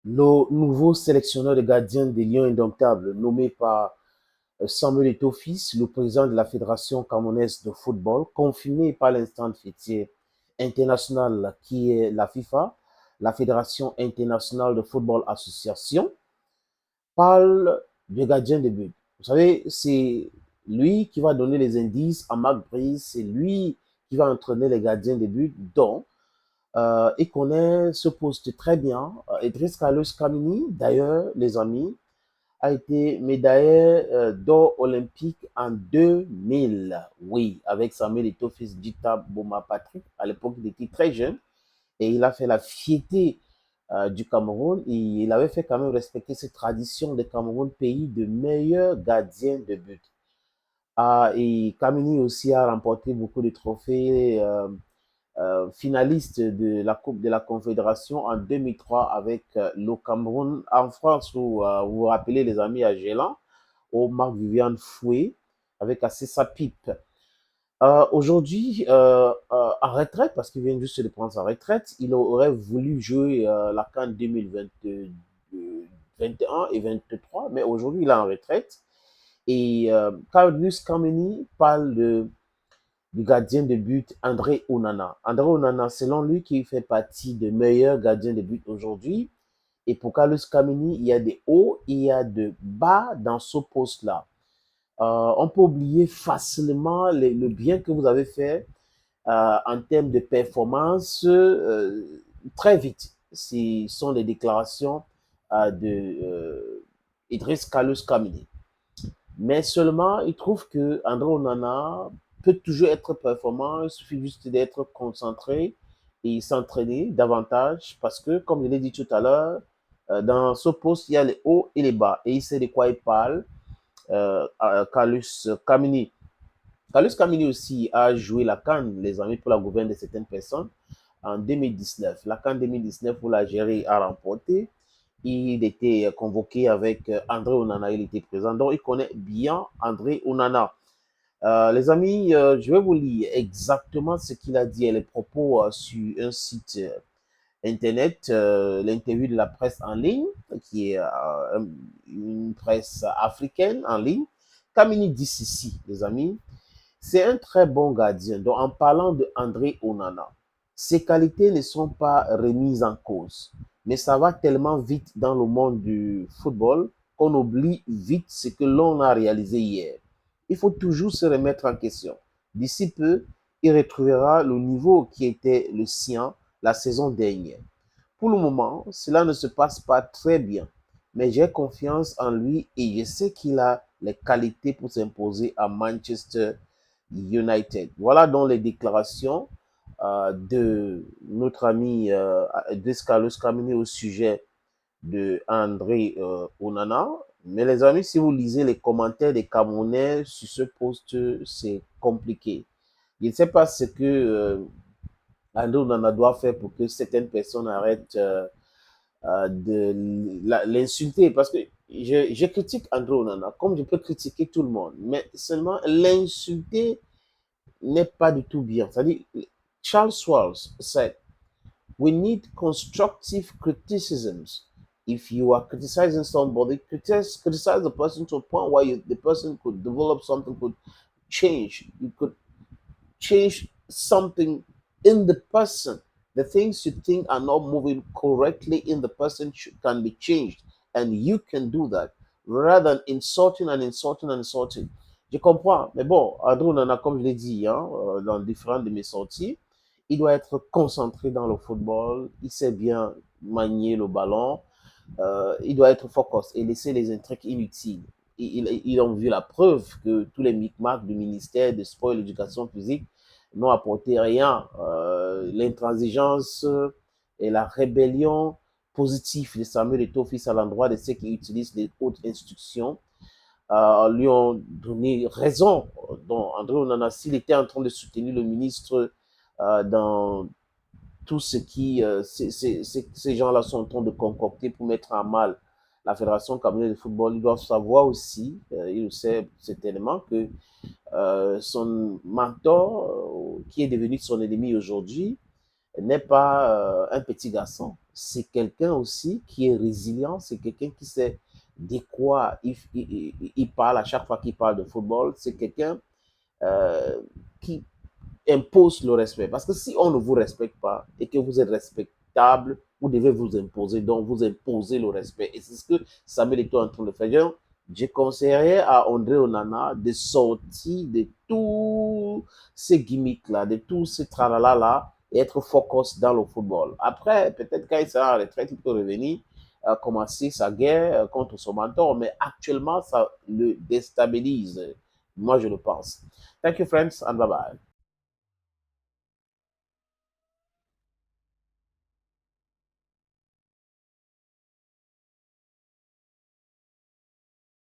Le nouveau sélectionneur de gardiens des Lions indomptables, nommé par Samuel Eto'o-Fils, le président de la Fédération camerounaise de football, confirmé par l'instance fêtière internationale qui est la FIFA, la Fédération internationale de football association, parle du gardien de but. Vous savez, c'est lui qui va donner les indices à Marc Brice, c'est lui qui va entraîner les gardiens de but, dont il connaît ce poste très bien. Idriss Carlos Kamini, d'ailleurs, les amis, a été médaillé d'or olympique en 2000. Oui, avec Samuel Eto'o, fils Dita Boma Patrick. À l'époque, il était très jeune et il a fait la fierté du Cameroun. Et il avait fait quand même respecter cette tradition de Cameroun, pays de meilleurs gardiens de but. Et Kamini aussi a remporté beaucoup de trophées. Finaliste de la Coupe de la Confédération en 2003 avec le Cameroun en France, où vous vous rappelez les amis à Gélan, au Marc-Viviane Foué, avec Assessa Pipe. Aujourd'hui, en retraite, parce qu'il vient juste de prendre sa retraite, il aurait voulu jouer la CAN 2021 et 2023, mais aujourd'hui, il est en retraite. Et Carlos Kameni parle du gardien de but André Onana. André Onana, selon lui, qui fait partie des meilleurs gardiens de but aujourd'hui. Et pour Carlos Kameni, il y a des hauts, il y a des bas dans ce poste-là. On peut oublier facilement le bien que vous avez fait en termes de performance très vite. Ce sont les déclarations de Idriss Carlos Kameni. Mais seulement, il trouve que André Onana peut toujours être performant. Il suffit juste d'être concentré et s'entraîner davantage parce que, comme je l'ai dit tout à l'heure, dans ce poste, il y a les hauts et les bas. Et il sait de quoi il parle. Carlos Kamini. Carlos Kamini aussi a joué la canne, les amis, pour la gouverne de certaines personnes en 2019. La CAN 2019 où l'Algérie a remporté. Il était convoqué avec André Onana, il était présent. Donc, il connaît bien André Onana. Les amis, je vais vous lire exactement ce qu'il a dit et les propos sur un site internet, l'interview de la presse en ligne, qui est une presse africaine en ligne. Kamini dit ceci, les amis, c'est un très bon gardien. Donc, en parlant de André Onana, ses qualités ne sont pas remises en cause. Mais ça va tellement vite dans le monde du football qu'on oublie vite ce que l'on a réalisé hier. Il faut toujours se remettre en question. D'ici peu, il retrouvera le niveau qui était le sien la saison dernière. Pour le moment, cela ne se passe pas très bien, mais j'ai confiance en lui et je sais qu'il a les qualités pour s'imposer à Manchester United. Voilà donc les déclarations de notre ami Carlos Kamini au sujet de André Onana. Mais les amis, si vous lisez les commentaires des Camerounais sur ce poste, c'est compliqué. Je ne sais pas ce que André Onana doit faire pour que certaines personnes arrêtent de l'insulter. Parce que je critique André Onana comme je peux critiquer tout le monde. Mais seulement l'insulter n'est pas du tout bien. C'est-à-dire, Charles Schwab said, we need constructive criticisms. If you are criticizing somebody, criticize the person to a point where the person could develop something, could change. You could change something in the person. The things you think are not moving correctly in the person can be changed. And you can do that rather than insulting and insulting and insulting. Je comprends, mais bon, Andrew Nana, comme je l'ai dit hein, dans différentes de mes sorties, il doit être concentré dans le football, il sait bien manier le ballon, il doit être focus et laisser les intrigues inutiles. Ils ont vu la preuve que tous les micmacs du ministère de Sport et l'Éducation physique n'ont apporté rien. L'intransigeance et la rébellion positive de Samuel Eto'o-Fils à l'endroit de ceux qui utilisent les hautes instructions lui ont donné raison. Donc, André Onana, s'il était en train de soutenir le ministre dans tout ce qui, ces gens-là sont en train de concocter pour mettre en mal la Fédération camerounaise de football, ils doivent savoir aussi, ils le savent certainement, que son mentor, qui est devenu son ennemi aujourd'hui, n'est pas un petit garçon. c'est quelqu'un aussi qui est résilient, c'est quelqu'un qui sait de quoi il parle à chaque fois qu'il parle de football, c'est quelqu'un qui impose le respect. Parce que si on ne vous respecte pas et que vous êtes respectable, vous devez vous imposer, donc vous imposez le respect. Et c'est ce que Samuel Eto'o est en train de faire. Je conseillerais à André Onana de sortir de tous ces gimmicks-là, de tous ces tralala-là, et être focus dans le football. Après, peut-être quand il sera en retraite, il peut revenir, commencer sa guerre contre son mentor, mais actuellement, ça le déstabilise. Moi, je le pense. Thank you, friends, and bye-bye.